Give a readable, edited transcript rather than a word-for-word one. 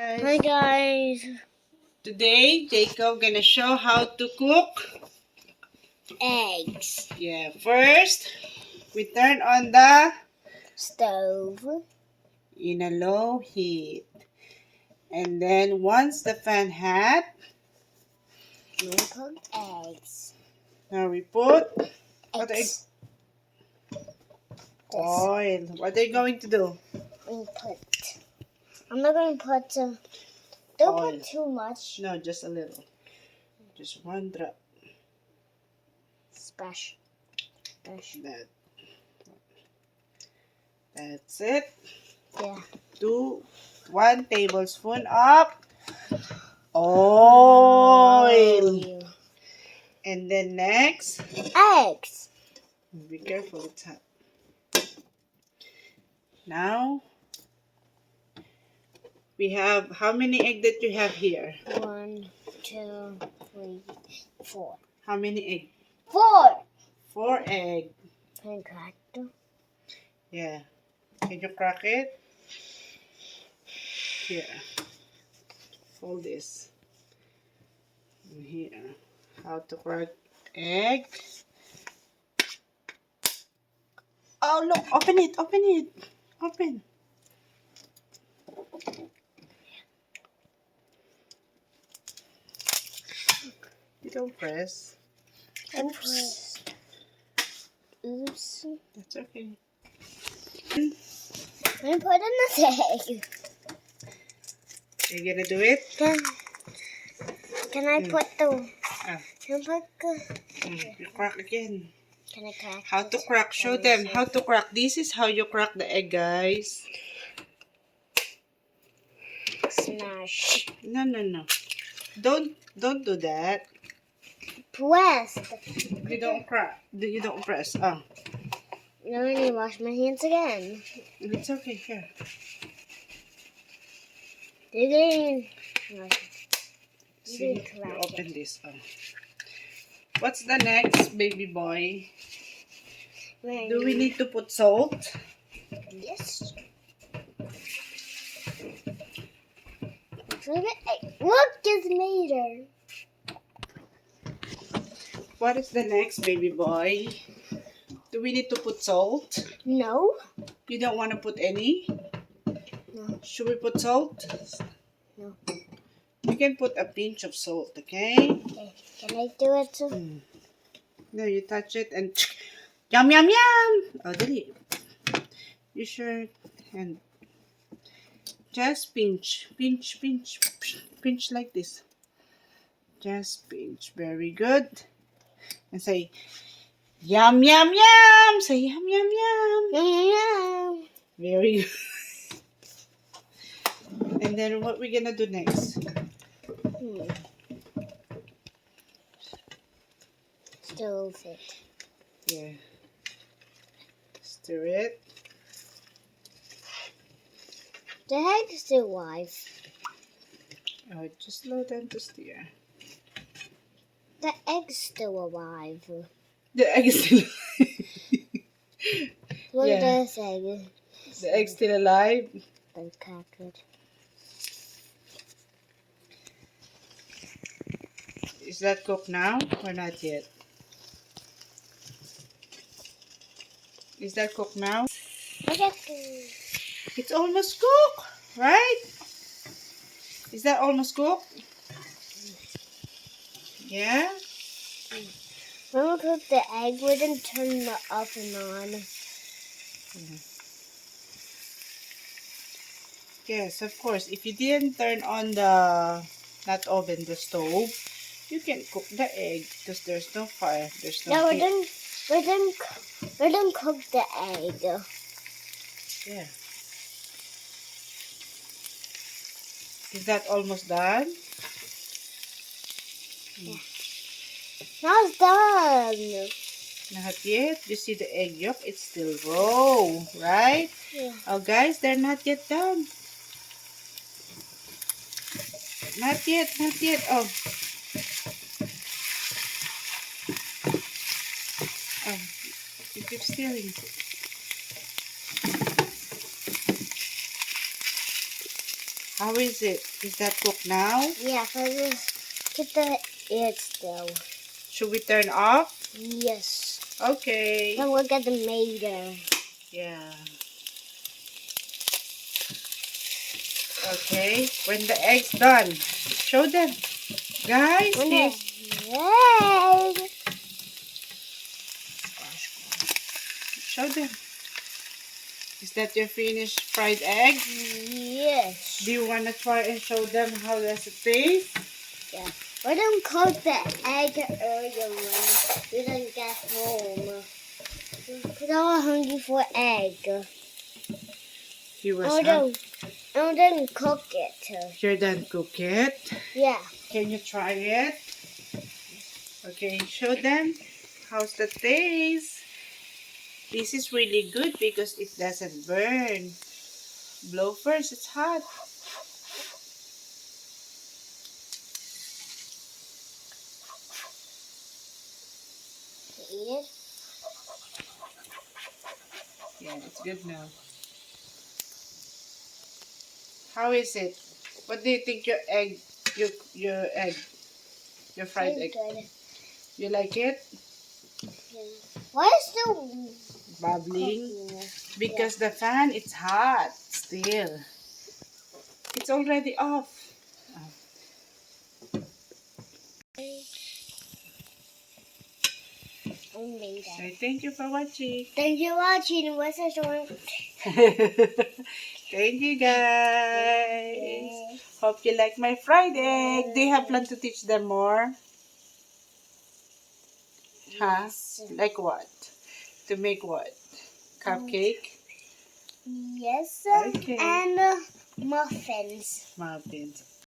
Hi guys. Today, Jacob gonna show how to cook. Eggs. Yeah, first, we turn on the Stove. in a low heat. And then once the fan hot, We cook eggs. now we put what Eggs. oil. What are you going to do? We put. I'm not going to put. Don't Oil. put too much. No, just a little. Just one drop. Splash. Splash. That's it. Yeah. 1 tablespoon of oil. And then next, Eggs. be careful, it's hot. Now, we have, how many egg that you have here? 1, 2, 3, 4. How many egg? 4. 4 egg. Can I crack them? Yeah. Can you crack it? Here. Hold this. Here. How to crack egg. Oh, look. Open it. Open it. Open. You don't press. Oops. Oops. That's okay. I put in the egg. You're gonna do it? Can I put the... Ah. Can I put the... You crack again. Can I crack How to this? crack? Show them how to crack. This is how you crack the egg, guys. Smash. No, no, no. Don't do that. Press. You don't crack. You don't press. Oh, Now I need to wash my hands again. it's okay. Here. Digging. See, you open this. Oh. What's the next, baby boy? Do we need to put salt? Yes. Look, it's made. What is the next, baby boy? Do we need to put salt? No. You don't want to put any? No. Should we put salt? No. You can put a pinch of salt, okay? Okay. Can I do it too? No, you touch it and yum, yum, yum. Oh, dali. You sure? And just pinch, pinch, pinch, pinch like this. Just pinch. Very good. And say, yum, yum, yum. Say, yum, yum, yum. Yum, yum, yum. Very good. And then what we gonna do next? Still fit. Yeah. Stir it. The egg's still alive. Oh, just slow down to stir. The egg's still alive. The egg is still Look Yeah. at this egg. The egg's still alive. Then crack it. Is that cooked now or not yet? Is that cooked now? Look at this. It's almost cooked, right? Is that almost cooked? Yeah? When we cook the egg, we didn't turn the oven on. Yes, of course. If you didn't turn on the, not oven, the stove, you can cook the egg because there's no fire. There's no No, we heat. didn't cook the egg. Yeah. Is that almost done? Now it's done. Not yet. You see the egg yolk? It's still raw, right? Yeah. Oh, guys, they're not yet done. Not yet, not yet. Oh. Oh, you keep stirring. How is it? Is that cooked now? Yeah, so just get the eggs though. Should we turn off? Yes. Okay. Then we'll get them later. Yeah. Okay. When the egg's done, show them. Guys, When here's... the egg. Show them. Is that your finished fried egg? Yes. Do you want to try and show them how does it taste? Yeah. We didn't cook the egg earlier when we didn't get home. Because I was hungry for egg. You was I didn't cook it. You're done cook it. Yeah. Can you try it? Okay, show them. How's the taste? This is really good because it doesn't burn. Blow first, it's hot. Eat it. Yeah, it's good now. How is it? What do you think your egg, your fried egg? Tastes good. You like it? Yeah. Why is still Bubbling? cooking? Because the fan, it's hot still. It's already off. So thank you for watching. Thank you for watching. What's the story? Thank you guys. Hope you like my fried egg. Do you have plan to teach them more? Huh? Yes. Like what? To make what? Cupcake? Yes. Okay. And muffins. Muffins.